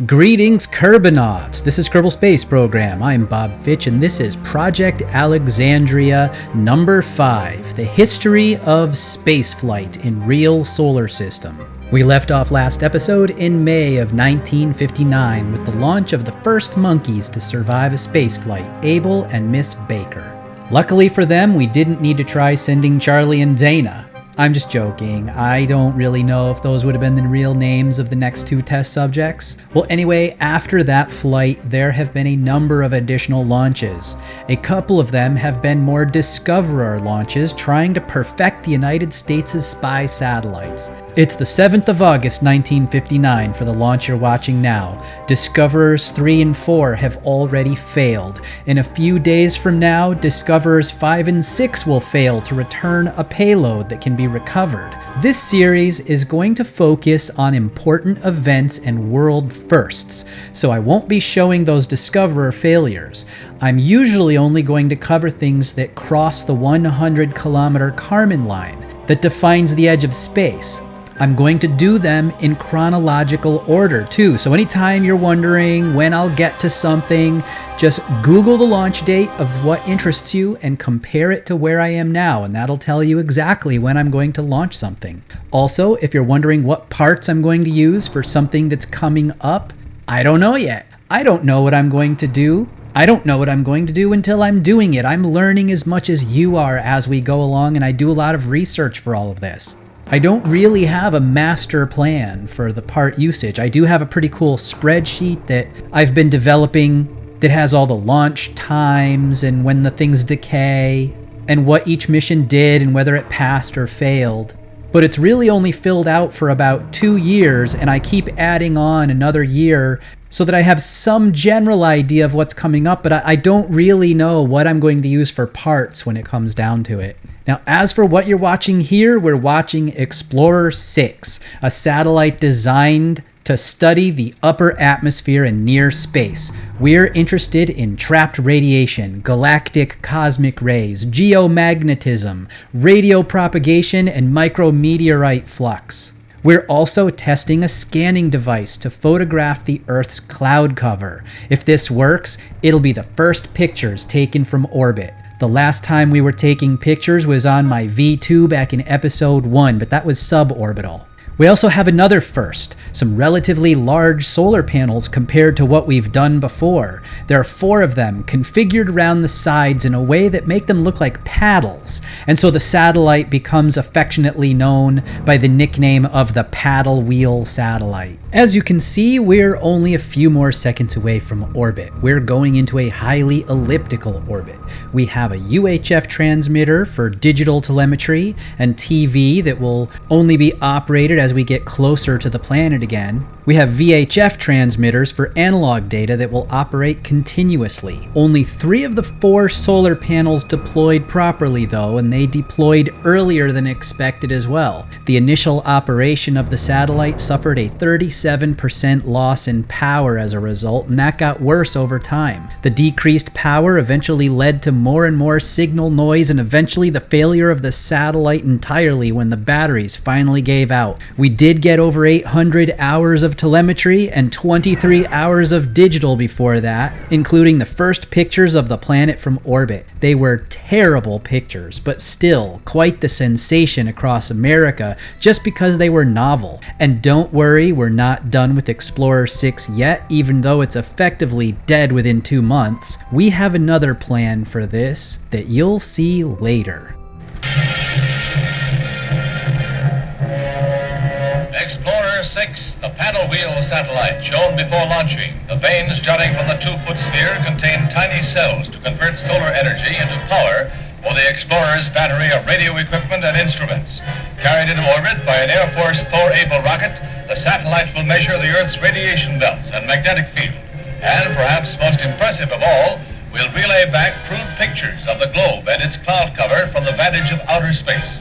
Greetings, Kerbonauts! This is Kerbal Space Program. I'm Bob Fitch, and this is Project Alexandria number 5, the history of spaceflight in real solar system. We left off last episode in May of 1959 with the launch of the first monkeys to survive a spaceflight, Abel and Miss Baker. Luckily for them, we didn't need to try sending Charlie and Dana. I'm just joking. I don't really know if those would have been the real names of the next two test subjects. Well, anyway, after that flight, there have been a number of additional launches. A couple of them have been more Discoverer launches trying to perfect the United States' spy satellites. It's the 7th of August, 1959 for the launch you're watching now. Discoverers 3 and 4 have already failed. In a few days from now, Discoverers 5 and 6 will fail to return a payload that can be recovered. This series is going to focus on important events and world firsts, so I won't be showing those Discoverer failures. I'm usually only going to cover things that cross the 100-kilometer Kármán line that defines the edge of space. I'm going to do them in chronological order too, so anytime you're wondering when I'll get to something, just Google the launch date of what interests you and compare it to where I am now, and that'll tell you exactly when I'm going to launch something. Also, if you're wondering what parts I'm going to use for something that's coming up, I don't know yet. I don't know what I'm going to do. I don't know what I'm going to do until I'm doing it. I'm learning as much as you are as we go along, and I do a lot of research for all of this. I don't really have a master plan for the part usage. I do have a pretty cool spreadsheet that I've been developing that has all the launch times and when the things decay and what each mission did and whether it passed or failed. But it's really only filled out for about 2 years, and I keep adding on another year so that I have some general idea of what's coming up, but I don't really know what I'm going to use for parts when it comes down to it. Now, as for what you're watching here, we're watching Explorer 6, a satellite designed to study the upper atmosphere and near space. We're interested in trapped radiation, galactic cosmic rays, geomagnetism, radio propagation, and micrometeorite flux. We're also testing a scanning device to photograph the Earth's cloud cover. If this works, it'll be the first pictures taken from orbit. The last time we were taking pictures was on my V2 back in episode 1, but that was suborbital. We also have another first, some relatively large solar panels compared to what we've done before. There are 4 of them configured around the sides in a way that make them look like paddles, and so the satellite becomes affectionately known by the nickname of the paddle wheel satellite. As you can see, we're only a few more seconds away from orbit. We're going into a highly elliptical orbit. We have a UHF transmitter for digital telemetry and TV that will only be operated as we get closer to the planet again. We have VHF transmitters for analog data that will operate continuously. Only 3 of the 4 solar panels deployed properly though, and they deployed earlier than expected as well. The initial operation of the satellite suffered a 37% loss in power as a result, and that got worse over time. The decreased power eventually led to more and more signal noise and eventually the failure of the satellite entirely when the batteries finally gave out. We did get over 800 hours of telemetry and 23 hours of digital before that, including the first pictures of the planet from orbit. They were terrible pictures, but still quite the sensation across America just because they were novel. And don't worry, we're not done with Explorer 6 yet, even though it's effectively dead within 2 months. We have another plan for this that you'll see later. Explorer 6, the paddle wheel satellite, shown before launching. The vanes jutting from the 2-foot sphere contain tiny cells to convert solar energy into power for the Explorer's battery of radio equipment and instruments. Carried into orbit by an Air Force Thor-Able rocket, the satellite will measure the Earth's radiation belts and magnetic field. And perhaps most impressive of all, will relay back crude pictures of the globe and its cloud cover from the vantage of outer space.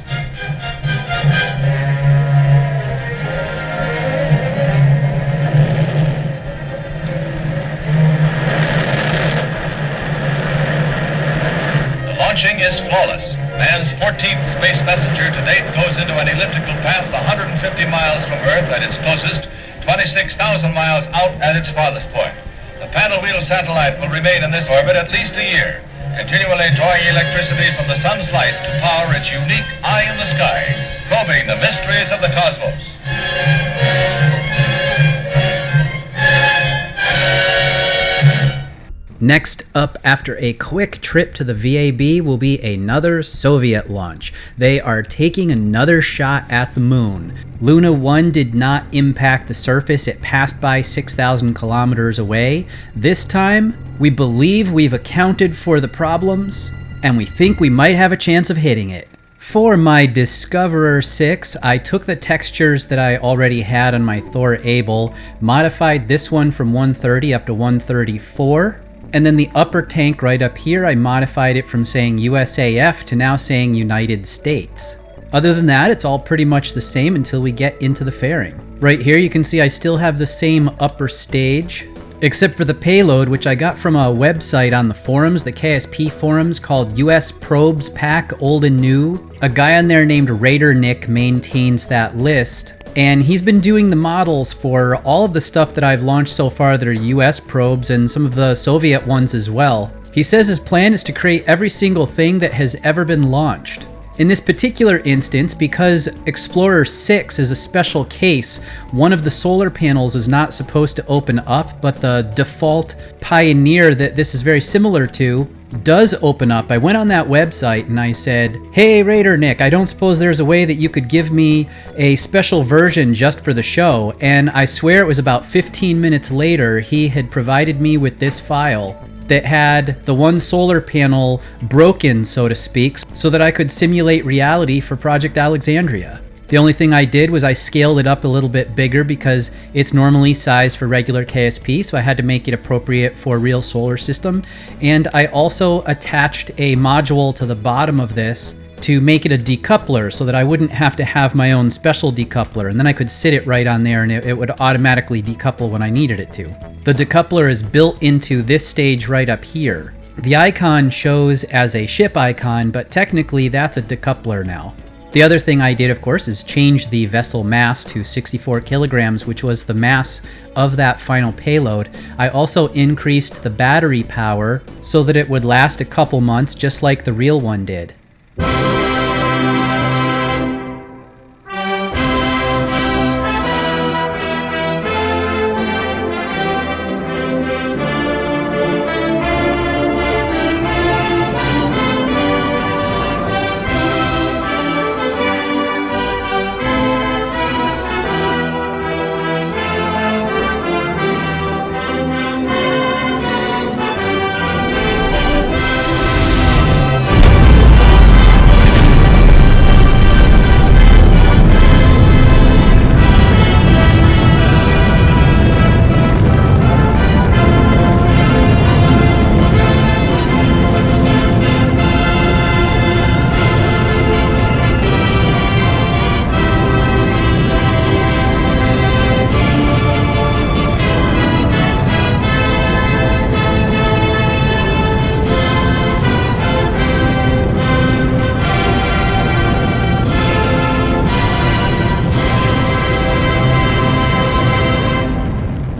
Launching is flawless. Man's 14th space messenger to date goes into an elliptical path 150 miles from Earth at its closest 26,000 miles out at its farthest point. The paddle wheel satellite will remain in this orbit at least a year, continually drawing electricity from the sun's light to power its unique eye in the sky, probing the mysteries of the cosmos. Next up, after a quick trip to the VAB, will be another Soviet launch. They are taking another shot at the moon. Luna 1 did not impact the surface. It passed by 6,000 kilometers away. This time, we believe we've accounted for the problems, and we think we might have a chance of hitting it. For my Discoverer 6, I took the textures that I already had on my Thor Able, modified this one from 130 up to 134, and then the upper tank right up here, I modified it from saying USAF to now saying United States. Other than that, it's all pretty much the same until we get into the fairing. Right here, you can see I still have the same upper stage, except for the payload, which I got from a website on the forums, the KSP forums, called US Probes Pack Old and New. A guy on there named Raider Nick maintains that list, and he's been doing the models for all of the stuff that I've launched so far that are US probes and some of the Soviet ones as well. He says his plan is to create every single thing that has ever been launched. In this particular instance, because Explorer 6 is a special case, one of the solar panels is not supposed to open up, but the default Pioneer that this is very similar to does open up. I went on that website and I said, "Hey Raider Nick, I don't suppose there's a way that you could give me a special version just for the show?" And I swear it was about 15 minutes later, he had provided me with this file that had the one solar panel broken, so to speak, so that I could simulate reality for Project Alexandria. The only thing I did was I scaled it up a little bit bigger because it's normally sized for regular KSP, so I had to make it appropriate for a real solar system. And I also attached a module to the bottom of this to make it a decoupler so that I wouldn't have to have my own special decoupler, and then I could sit it right on there and it would automatically decouple when I needed it to. The decoupler is built into this stage right up here. The icon shows as a ship icon, but technically that's a decoupler now. The other thing I did, of course, is change the vessel mass to 64 kilograms, which was the mass of that final payload. I also increased the battery power so that it would last a couple months, just like the real one did.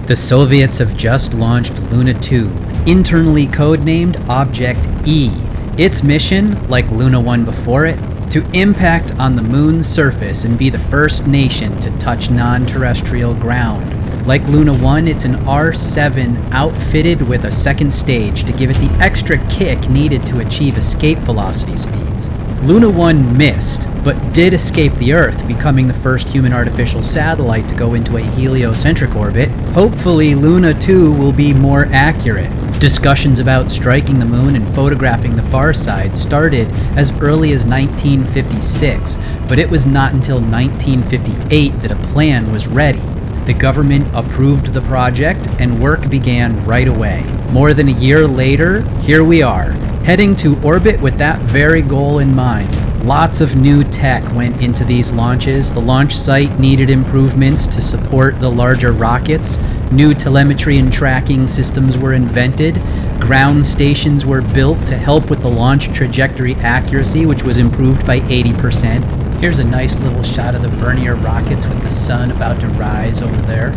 The Soviets have just launched Luna 2, internally codenamed Object E. Its mission, like Luna 1 before it, to impact on the moon's surface and be the first nation to touch non-terrestrial ground. Like Luna 1, it's an R7 outfitted with a second stage to give it the extra kick needed to achieve escape velocity speeds. Luna 1 missed, but did escape the Earth, becoming the first human artificial satellite to go into a heliocentric orbit. Hopefully, Luna 2 will be more accurate. Discussions about striking the moon and photographing the far side started as early as 1956, but it was not until 1958 that a plan was ready. The government approved the project, and work began right away. More than a year later, here we are, heading to orbit with that very goal in mind. Lots of new tech went into these launches. The launch site needed improvements to support the larger rockets. New telemetry and tracking systems were invented. Ground stations were built to help with the launch trajectory accuracy, which was improved by 80%. Here's a nice little shot of the Vernier rockets with the sun about to rise over there.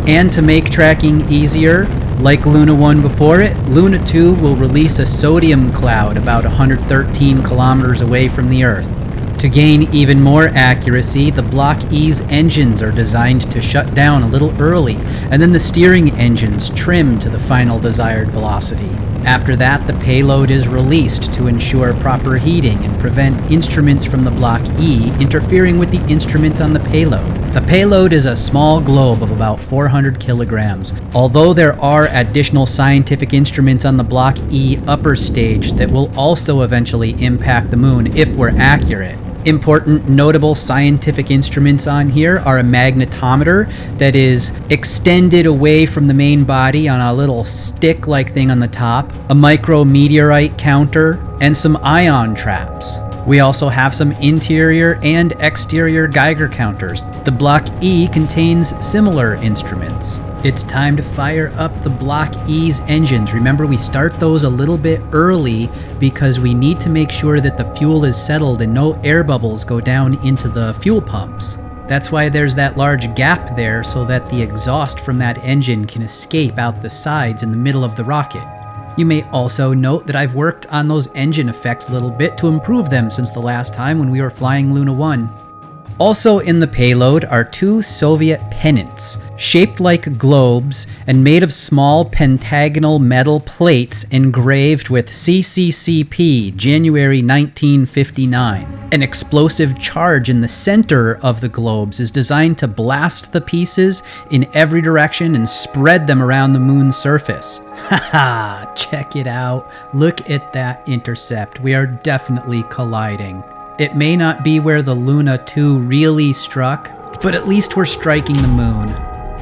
And to make tracking easier, like Luna 1 before it, Luna 2 will release a sodium cloud about 113 kilometers away from the Earth. To gain even more accuracy, the Block E's engines are designed to shut down a little early, and then the steering engines trim to the final desired velocity. After that, the payload is released to ensure proper heating and prevent instruments from the Block E interfering with the instruments on the payload. The payload is a small globe of about 400 kilograms, although there are additional scientific instruments on the Block E upper stage that will also eventually impact the moon if we're accurate. Important notable scientific instruments on here are a magnetometer that is extended away from the main body on a little stick-like thing on the top, a micrometeorite counter, and some ion traps. We also have some interior and exterior Geiger counters. The Block E contains similar instruments. It's time to fire up the Block E's engines. Remember, we start those a little bit early because we need to make sure that the fuel is settled and no air bubbles go down into the fuel pumps. That's why there's that large gap there, so that the exhaust from that engine can escape out the sides in the middle of the rocket. You may also note that I've worked on those engine effects a little bit to improve them since the last time when we were flying Luna 1. Also in the payload are two Soviet pennants, shaped like globes and made of small pentagonal metal plates engraved with CCCP, January 1959. An explosive charge in the center of the globes is designed to blast the pieces in every direction and spread them around the moon's surface. Haha, check it out. Look at that intercept. We are definitely colliding. It may not be where the Luna 2 really struck, but at least we're striking the moon.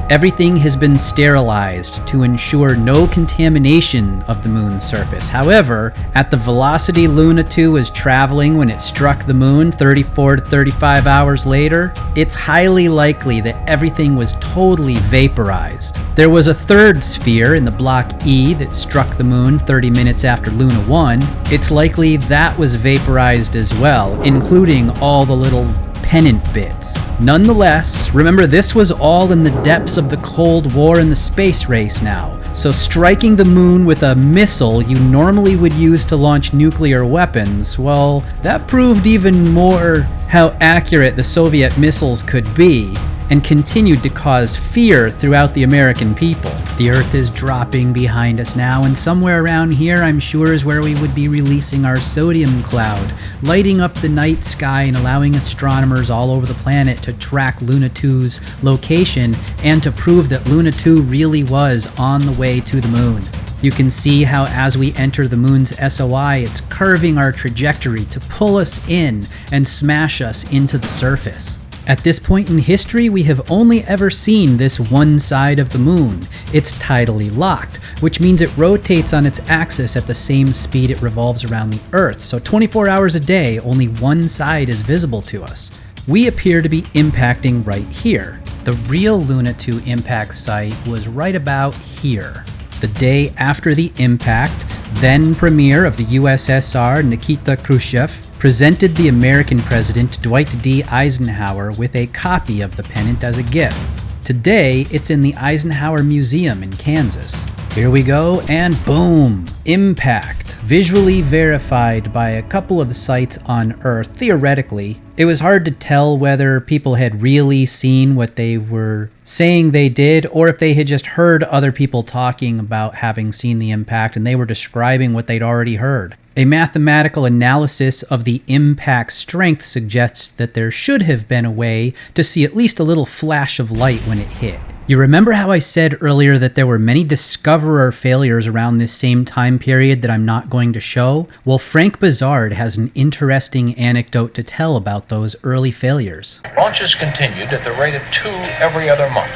Everything has been sterilized to ensure no contamination of the moon's surface. However, at the velocity Luna 2 was traveling when it struck the moon 34 to 35 hours later, it's highly likely that everything was totally vaporized. There was a third sphere in the Block E that struck the moon 30 minutes after Luna 1. It's likely that was vaporized as well, including all the little pennant bits. Nonetheless, remember, this was all in the depths of the Cold War and the space race now, so striking the moon with a missile you normally would use to launch nuclear weapons, well, that proved even more how accurate the Soviet missiles could be, and continued to cause fear throughout the American people. The Earth is dropping behind us now, and somewhere around here I'm sure is where we would be releasing our sodium cloud, lighting up the night sky and allowing astronomers all over the planet to track Luna 2's location and to prove that Luna 2 really was on the way to the moon. You can see how as we enter the moon's SOI, it's curving our trajectory to pull us in and smash us into the surface. At this point in history, we have only ever seen this one side of the moon. It's tidally locked, which means it rotates on its axis at the same speed it revolves around the Earth, so 24 hours a day, only one side is visible to us. We appear to be impacting right here. The real Luna 2 impact site was right about here. The day after the impact, then Premier of the USSR Nikita Khrushchev presented the American President Dwight D. Eisenhower with a copy of the pennant as a gift. Today, it's in the Eisenhower Museum in Kansas. Here we go, and boom! Impact. Visually verified by a couple of sites on Earth, theoretically. It was hard to tell whether people had really seen what they were saying they did, or if they had just heard other people talking about having seen the impact and they were describing what they'd already heard. A mathematical analysis of the impact strength suggests that there should have been a way to see at least a little flash of light when it hit. You remember how I said earlier that there were many Discoverer failures around this same time period that I'm not going to show? Well, Frank Bizard has an interesting anecdote to tell about those early failures. Launches continued at the rate of 2 every other month.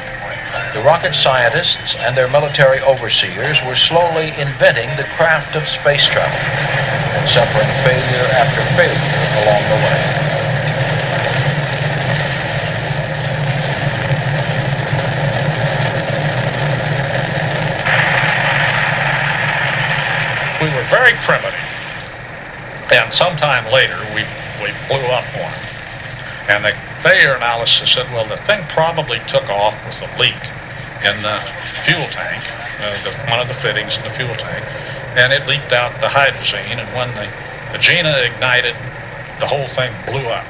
The rocket scientists and their military overseers were slowly inventing the craft of space travel and suffering failure after failure along the way. We were very primitive, and sometime later we blew up one. And the failure analysis said, well, the thing probably took off with a leak in the fuel tank, one of the fittings in the fuel tank, and it leaked out the hydrazine, and when the Gina ignited, the whole thing blew up.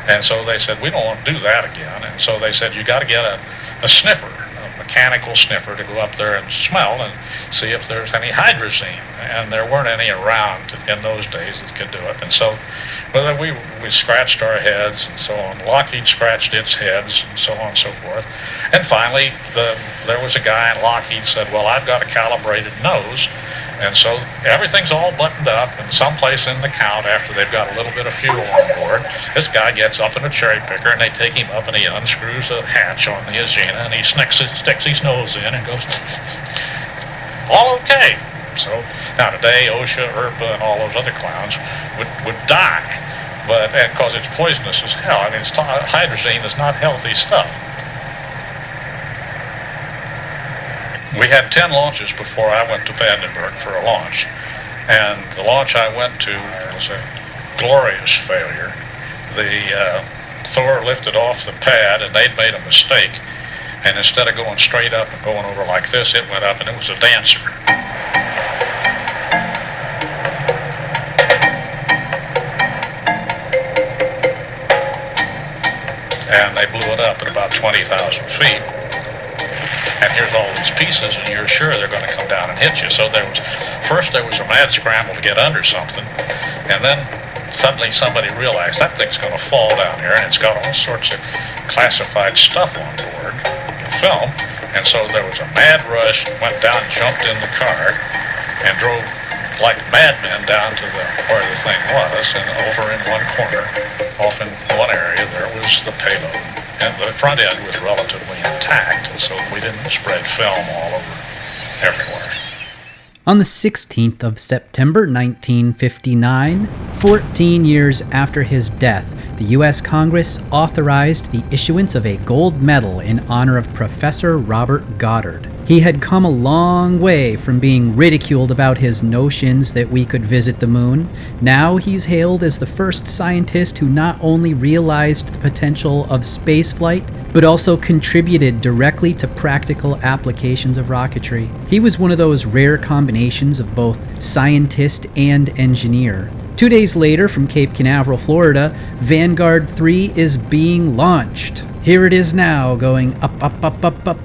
And so they said, we don't want to do that again. And so they said, you got to get a sniffer, a mechanical sniffer, to go up there and smell and see if there's any hydrazine. And there weren't any around in those days that could do it. And so we scratched our heads and so on. Lockheed scratched its heads and so on and so forth. And finally, there was a guy in Lockheed said, well, I've got a calibrated nose. And so everything's all buttoned up, and someplace in the count, after they've got a little bit of fuel on board, this guy gets up in a cherry picker, and they take him up, and he unscrews a hatch on the Agena, and he sticks his nose in and goes, all okay. So now today, OSHA, IRPA, and all those other clowns would die, but because it's poisonous as hell. I mean, hydrazine is not healthy stuff. We had 10 launches before I went to Vandenberg for a launch, and the launch I went to was a glorious failure. The Thor lifted off the pad, and they'd made a mistake, and instead of going straight up and going over like this, it went up, and it was a dancer. And they blew it up at about 20,000 feet. And here's all these pieces, and you're sure they're going to come down and hit you. So first there was a mad scramble to get under something, and then suddenly somebody realized that thing's going to fall down here, and it's got all sorts of classified stuff on board, film, and so there was a mad rush, went down, jumped in the car, and drove like madmen down to where the thing was, and over in one corner, off in one area, there was the payload. And the front end was relatively intact, so we didn't spread film all over everywhere. On the 16th of September 1959, 14 years after his death, the U.S. Congress authorized the issuance of a gold medal in honor of Professor Robert Goddard. He had come a long way from being ridiculed about his notions that we could visit the moon. Now he's hailed as the first scientist who not only realized the potential of spaceflight, but also contributed directly to practical applications of rocketry. He was one of those rare combinations of both scientist and engineer. 2 days later, from Cape Canaveral, Florida, Vanguard 3 is being launched. Here it is now, going up, up, up, up, up.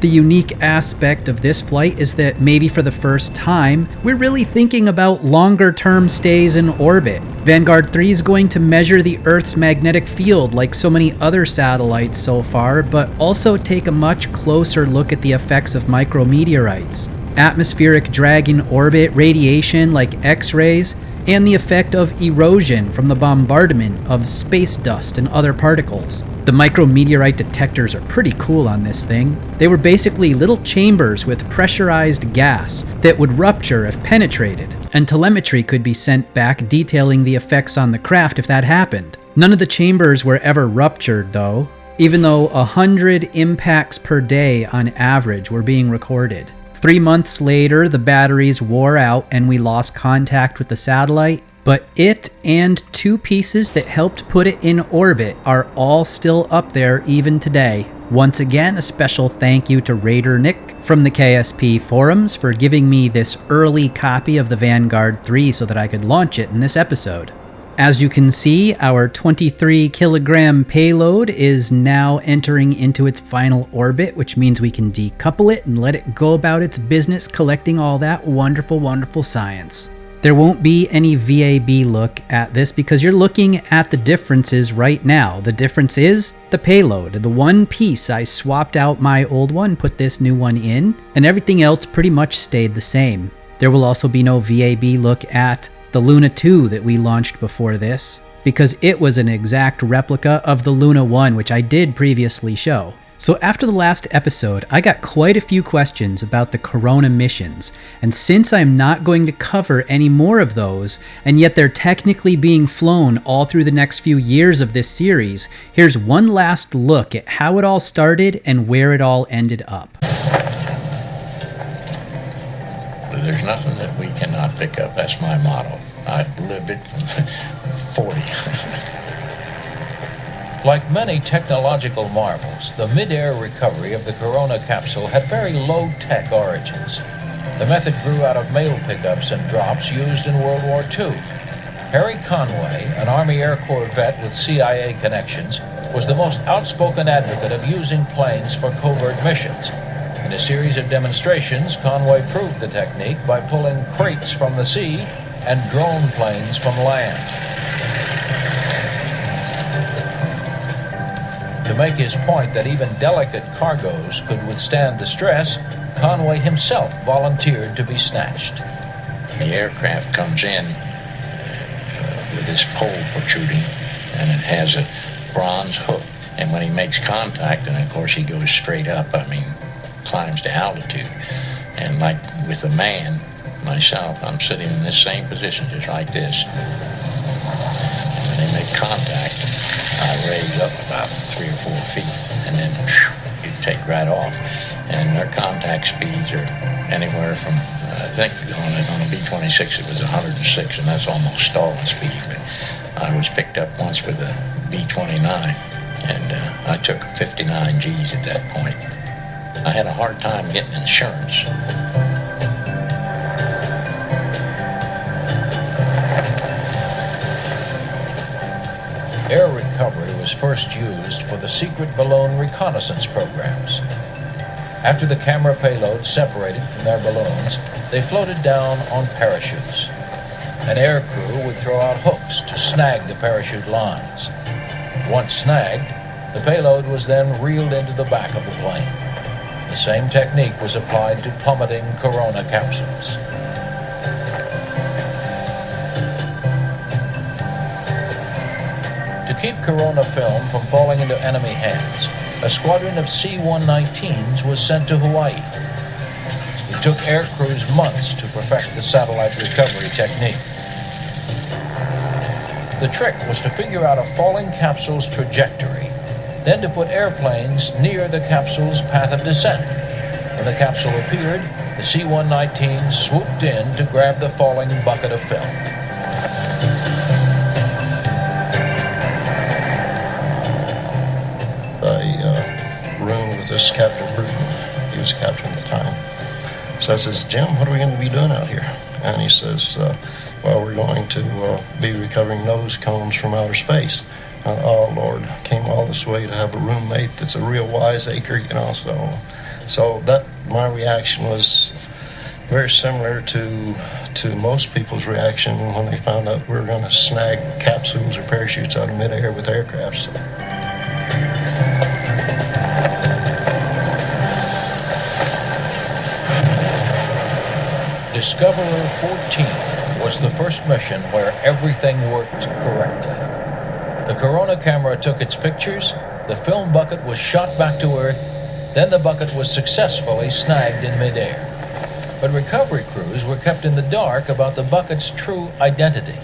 The unique aspect of this flight is that maybe for the first time, we're really thinking about longer-term stays in orbit. Vanguard 3 is going to measure the Earth's magnetic field like so many other satellites so far, but also take a much closer look at the effects of micrometeorites, atmospheric drag in orbit, radiation like X-rays, and the effect of erosion from the bombardment of space dust and other particles. The micrometeorite detectors are pretty cool on this thing. They were basically little chambers with pressurized gas that would rupture if penetrated, and telemetry could be sent back detailing the effects on the craft if that happened. None of the chambers were ever ruptured though, even though 100 impacts per day on average were being recorded. 3 months later, the batteries wore out and we lost contact with the satellite, but it and 2 pieces that helped put it in orbit are all still up there even today. Once again, a special thank you to Raider Nick from the KSP forums for giving me this early copy of the Vanguard 3 so that I could launch it in this episode. As you can see, our 23-kilogram payload is now entering into its final orbit, which means we can decouple it and let it go about its business collecting all that wonderful, wonderful science. There won't be any VAB look at this because you're looking at the differences right now. The difference is the payload. The one piece, I swapped out my old one, put this new one in, and everything else pretty much stayed the same. There will also be no VAB look at the Luna 2 that we launched before this, because it was an exact replica of the Luna 1, which I did previously show. So after the last episode, I got quite a few questions about the Corona missions, and since I'm not going to cover any more of those, and yet they're technically being flown all through the next few years of this series, here's one last look at how it all started and where it all ended up. There's nothing that we cannot pick up. That's my motto. I've lived it from 40. Like many technological marvels, the mid-air recovery of the Corona capsule had very low-tech origins. The method grew out of mail pickups and drops used in World War II. Harry Conway, an Army Air Corps vet with CIA connections, was the most outspoken advocate of using planes for covert missions. In a series of demonstrations, Conway proved the technique by pulling crates from the sea and drone planes from land. To make his point that even delicate cargoes could withstand the stress, Conway himself volunteered to be snatched. The aircraft comes in with this pole protruding, and it has a bronze hook. And when he makes contact, and of course he goes straight up, climbs to altitude. And like with a man, myself, I'm sitting in this same position, just like this. And when they make contact, I raise up about 3 or 4 feet, and then you take right off. And their contact speeds are anywhere from, I think on a B-26 it was 106, and that's almost stalling speed. But I was picked up once with a B-29, and I took 59 G's at that point. I had a hard time getting insurance. Air recovery was first used for the secret balloon reconnaissance programs. After the camera payloads separated from their balloons, they floated down on parachutes. An air crew would throw out hooks to snag the parachute lines. Once snagged, the payload was then reeled into the back of the plane. The same technique was applied to plummeting Corona capsules. To keep Corona film from falling into enemy hands, a squadron of C-119s was sent to Hawaii. It took air crews months to perfect the satellite recovery technique. The trick was to figure out a falling capsule's trajectory, then to put airplanes near the capsule's path of descent. When the capsule appeared, the C-119 swooped in to grab the falling bucket of film. Room with this Captain Bruton. He was captain at the time. So I says, Jim, what are we going to be doing out here? And he says, well, we're going to be recovering nose cones from outer space. Oh, Lord, came all this way to have a roommate that's a real wiseacre, So that, my reaction was very similar to most people's reaction when they found out we were going to snag capsules or parachutes out of midair with aircrafts. Discoverer 14 was the first mission where everything worked correctly. The Corona camera took its pictures, the film bucket was shot back to Earth, then the bucket was successfully snagged in midair. But recovery crews were kept in the dark about the bucket's true identity.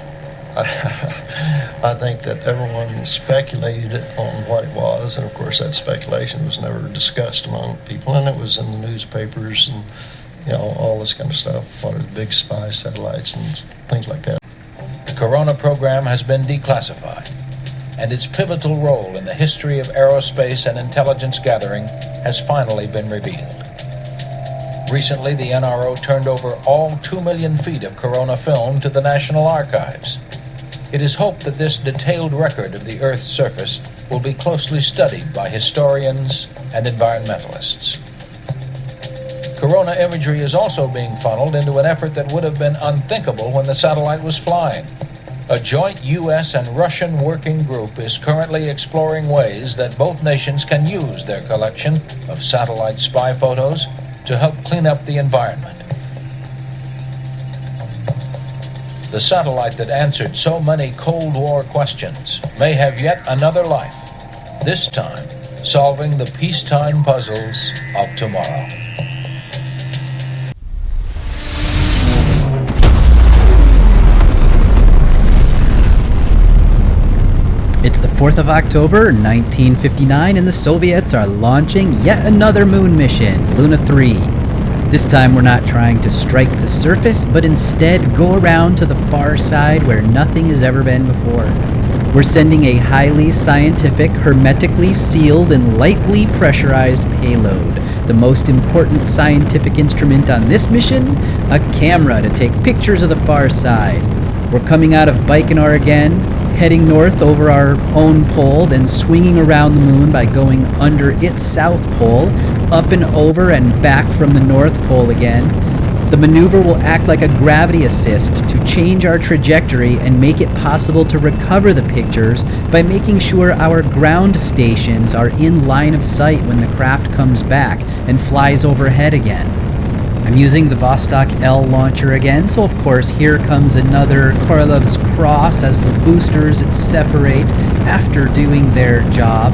I think that everyone speculated on what it was, and of course that speculation was never discussed among people, and it was in the newspapers and all this kind of stuff, what are the big spy satellites and things like that. The Corona program has been declassified, and its pivotal role in the history of aerospace and intelligence gathering has finally been revealed. Recently, the NRO turned over all 2 million feet of Corona film to the National Archives. It is hoped that this detailed record of the Earth's surface will be closely studied by historians and environmentalists. Corona imagery is also being funneled into an effort that would have been unthinkable when the satellite was flying. A joint U.S. and Russian working group is currently exploring ways that both nations can use their collection of satellite spy photos to help clean up the environment. The satellite that answered so many Cold War questions may have yet another life, this time solving the peacetime puzzles of tomorrow. It's the 4th of October, 1959, and the Soviets are launching yet another moon mission, Luna 3. This time we're not trying to strike the surface, but instead go around to the far side where nothing has ever been before. We're sending a highly scientific, hermetically sealed, and lightly pressurized payload. The most important scientific instrument on this mission, a camera to take pictures of the far side. We're coming out of Baikonur again, heading north over our own pole, then swinging around the moon by going under its south pole, up and over and back from the north pole again. The maneuver will act like a gravity assist to change our trajectory and make it possible to recover the pictures by making sure our ground stations are in line of sight when the craft comes back and flies overhead again. I'm using the Vostok L launcher again, so of course here comes another Korolov's Cross as the boosters separate after doing their job.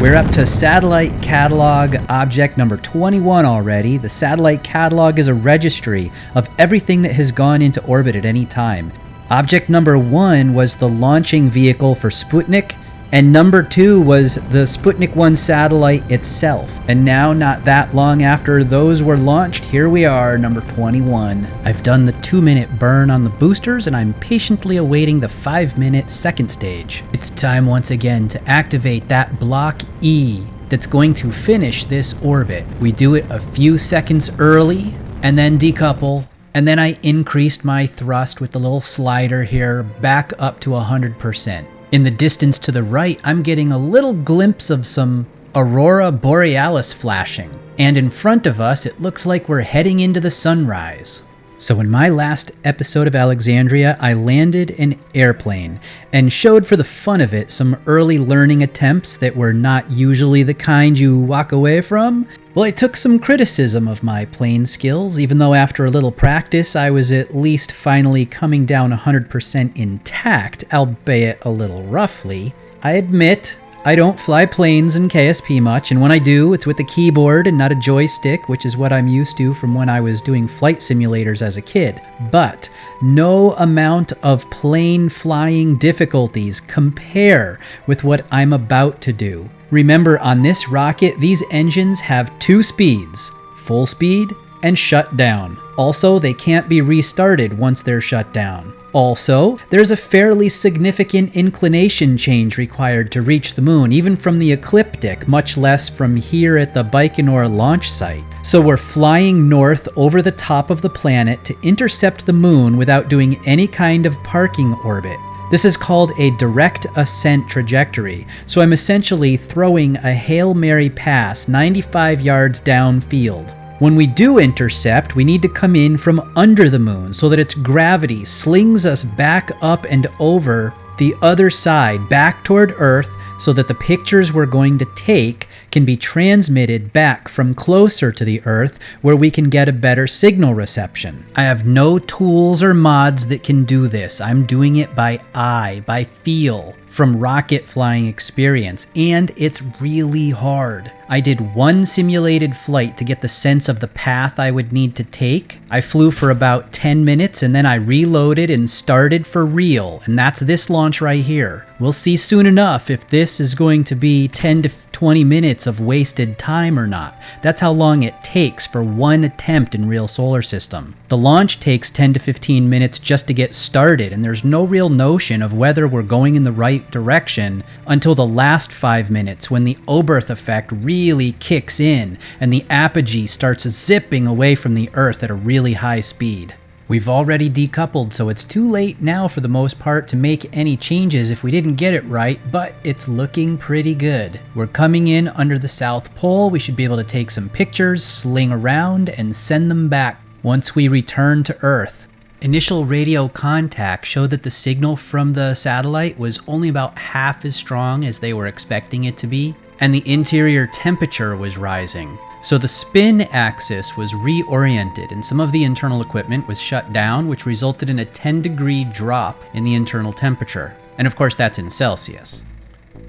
We're up to Satellite Catalog Object number 21 already. The Satellite Catalog is a registry of everything that has gone into orbit at any time. Object number 1 was the launching vehicle for Sputnik, and number 2 was the Sputnik 1 satellite itself. And now, not that long after those were launched, here we are, number 21. I've done the 2-minute burn on the boosters, and I'm patiently awaiting the 5-minute second stage. It's time once again to activate that Block E that's going to finish this orbit. We do it a few seconds early, and then decouple, and then I increased my thrust with the little slider here back up to 100%. In the distance to the right, I'm getting a little glimpse of some aurora borealis flashing. And in front of us, it looks like we're heading into the sunrise. So in my last episode of Alexandria, I landed an airplane and showed for the fun of it some early learning attempts that were not usually the kind you walk away from. Well, I took some criticism of my plane skills, even though after a little practice I was at least finally coming down 100% intact, albeit a little roughly. I admit I don't fly planes in KSP much, and when I do, it's with a keyboard and not a joystick, which is what I'm used to from when I was doing flight simulators as a kid. But no amount of plane flying difficulties compare with what I'm about to do. Remember, on this rocket, these engines have 2 speeds, full speed and shut down. Also, they can't be restarted once they're shut down. Also, there's a fairly significant inclination change required to reach the moon, even from the ecliptic, much less from here at the Baikonur launch site. So we're flying north over the top of the planet to intercept the moon without doing any kind of parking orbit. This is called a direct ascent trajectory, so I'm essentially throwing a Hail Mary pass 95 yards downfield. When we do intercept, we need to come in from under the moon so that its gravity slings us back up and over the other side, back toward Earth, so that the pictures we're going to take can be transmitted back from closer to the Earth where we can get a better signal reception. I have no tools or mods that can do this. I'm doing it by eye, by feel, from rocket flying experience, and it's really hard. I did 1 simulated flight to get the sense of the path I would need to take. I flew for about 10 minutes and then I reloaded and started for real, and that's this launch right here. We'll see soon enough if this is going to be 10 to 20 minutes of wasted time or not. That's how long it takes for 1 attempt in real solar system. The launch takes 10 to 15 minutes just to get started, and there's no real notion of whether we're going in the right direction until the last 5 minutes, when the Oberth effect really kicks in and the apogee starts zipping away from the Earth at a really high speed. We've already decoupled, so it's too late now for the most part to make any changes if we didn't get it right, but it's looking pretty good. We're coming in under the South Pole. We should be able to take some pictures, sling around, and send them back once we return to Earth. Initial radio contact showed that the signal from the satellite was only about half as strong as they were expecting it to be, and the interior temperature was rising. So the spin axis was reoriented and some of the internal equipment was shut down, which resulted in a 10-degree drop in the internal temperature. And of course that's in Celsius.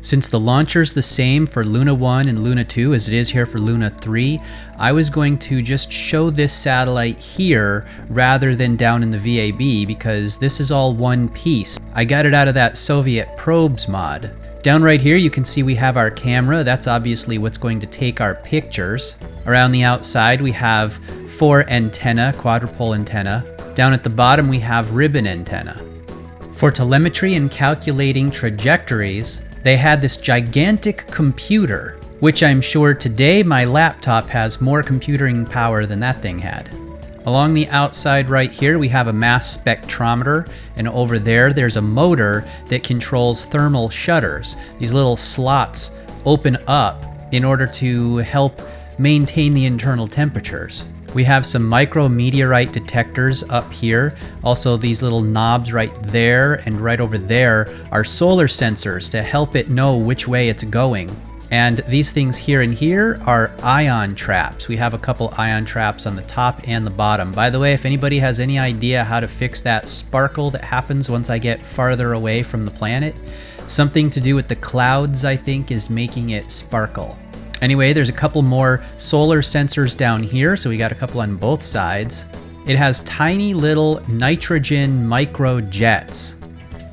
Since the launcher's the same for Luna 1 and Luna 2 as it is here for Luna 3, I was going to just show this satellite here rather than down in the VAB because this is all one piece. I got it out of that Soviet probes mod. Down right here you can see we have our camera. That's obviously what's going to take our pictures. Around the outside we have 4 antenna, quadrupole antenna. Down at the bottom we have ribbon antenna. For telemetry and calculating trajectories, they had this gigantic computer, which I'm sure today my laptop has more computing power than that thing had. Along the outside right here, we have a mass spectrometer, and over there, there's a motor that controls thermal shutters. These little slots open up in order to help maintain the internal temperatures. We have some micrometeorite detectors up here. Also, these little knobs right there and right over there are solar sensors to help it know which way it's going. And these things here and here are ion traps. We have a couple ion traps on the top and the bottom. By the way, if anybody has any idea how to fix that sparkle that happens once I get farther away from the planet, something to do with the clouds, I think, is making it sparkle. Anyway, there's a couple more solar sensors down here, so we got a couple on both sides. It has tiny little nitrogen microjets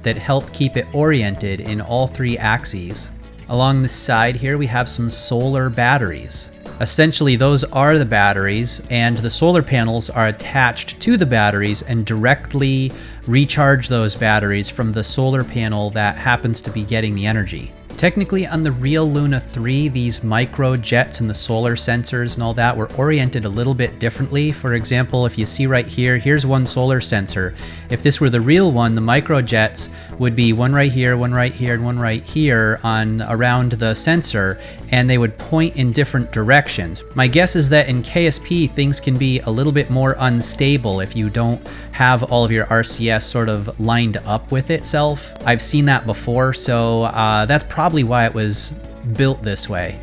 that help keep it oriented in all three axes. Along the side here, we have some solar batteries. Essentially, those are the batteries, and the solar panels are attached to the batteries and directly recharge those batteries from the solar panel that happens to be getting the energy. Technically, on the real Luna 3, these microjets and the solar sensors and all that were oriented a little bit differently. For example, if you see right here, here's one solar sensor. If this were the real one, the microjets would be one right here, one right here, and one right here on around the sensor, and they would point in different directions. My guess is that in KSP, things can be a little bit more unstable if you don't have all of your RCS sort of lined up with itself. I've seen that before, so that's probably why it was built this way.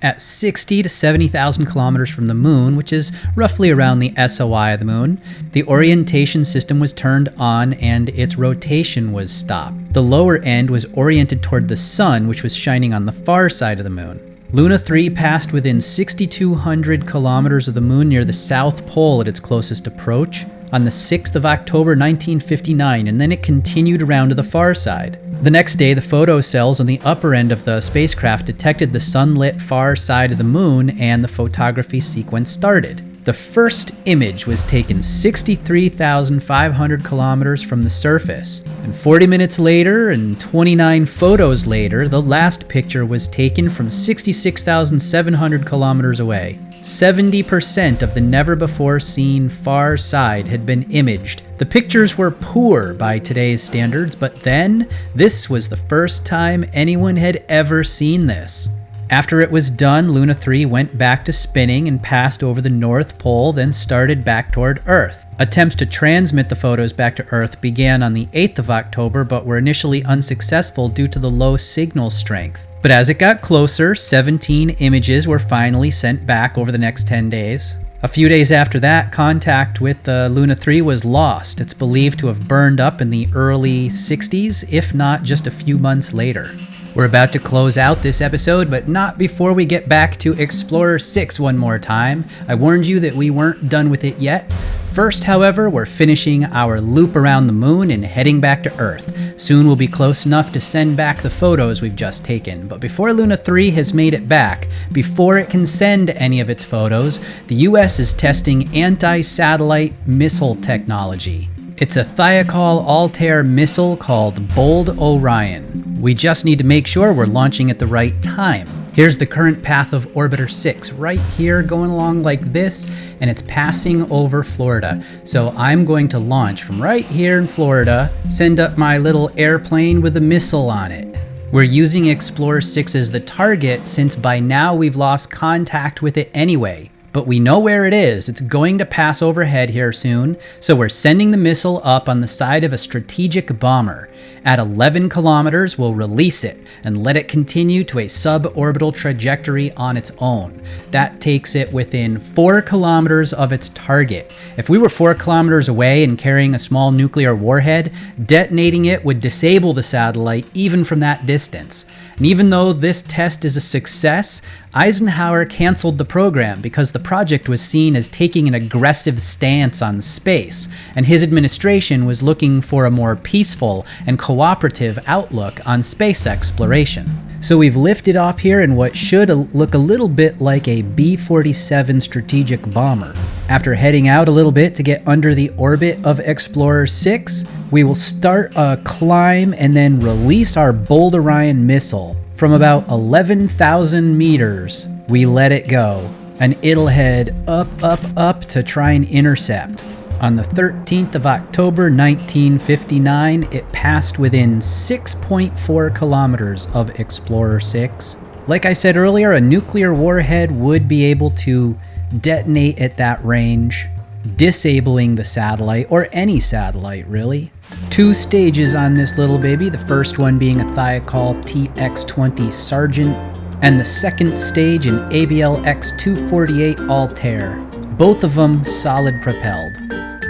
At 60 to 70,000 kilometers from the moon, which is roughly around the SOI of the moon, the orientation system was turned on and its rotation was stopped. The lower end was oriented toward the sun, which was shining on the far side of the moon. Luna 3 passed within 6,200 kilometers of the moon near the South Pole at its closest approach on the 6th of October 1959, and then it continued around to the far side. The next day, the photocells on the upper end of the spacecraft detected the sunlit far side of the moon, and the photography sequence started. The first image was taken 63,500 kilometers from the surface, and 40 minutes later and 29 photos later, the last picture was taken from 66,700 kilometers away. 70% of the never-before-seen far side had been imaged. The pictures were poor by today's standards, but then, this was the first time anyone had ever seen this. After it was done, Luna 3 went back to spinning and passed over the North Pole, then started back toward Earth. Attempts to transmit the photos back to Earth began on the 8th of October, but were initially unsuccessful due to the low signal strength. But as it got closer, 17 images were finally sent back over the next 10 days. A few days after that, contact with the Luna 3 was lost. It's believed to have burned up in the early 60s, if not just a few months later. We're about to close out this episode, but not before we get back to Explorer 6 one more time. I warned you that we weren't done with it yet. First, however, we're finishing our loop around the moon and heading back to Earth. Soon we'll be close enough to send back the photos we've just taken. But before Luna 3 has made it back, before it can send any of its photos, the US is testing anti-satellite missile technology. It's a Thiokol Altair missile called Bold Orion. We just need to make sure we're launching at the right time. Here's the current path of Orbiter 6, right here, going along like this, and it's passing over Florida. So I'm going to launch from right here in Florida, send up my little airplane with a missile on it. We're using Explorer 6 as the target since by now we've lost contact with it anyway. But we know where it is. It's going to pass overhead here soon, so we're sending the missile up on the side of a strategic bomber. At 11 kilometers, we'll release it and let it continue to a suborbital trajectory on its own. That takes it within 4 kilometers of its target. If we were 4 kilometers away and carrying a small nuclear warhead, detonating it would disable the satellite even from that distance. And even though this test is a success, Eisenhower canceled the program because the project was seen as taking an aggressive stance on space, and his administration was looking for a more peaceful and cooperative outlook on space exploration. So we've lifted off here in what should look a little bit like a B-47 strategic bomber. After heading out a little bit to get under the orbit of Explorer 6, we will start a climb and then release our bold Orion missile. From about 11,000 meters, we let it go, and it'll head up to try and intercept. On the 13th of October 1959, it passed within 6.4 kilometers of Explorer 6. Like I said earlier, a nuclear warhead would be able to detonate at that range, disabling the satellite, or any satellite really. 2 stages on this little baby, the first one being a Thiokol TX-20 Sergeant, and the second stage an ABL X-248 Altair, both of them solid propelled.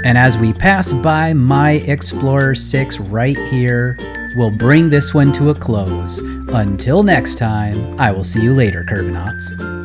And as we pass by my Explorer 6 right here, we'll bring this one to a close. Until next time, I will see you later, Kerbinauts.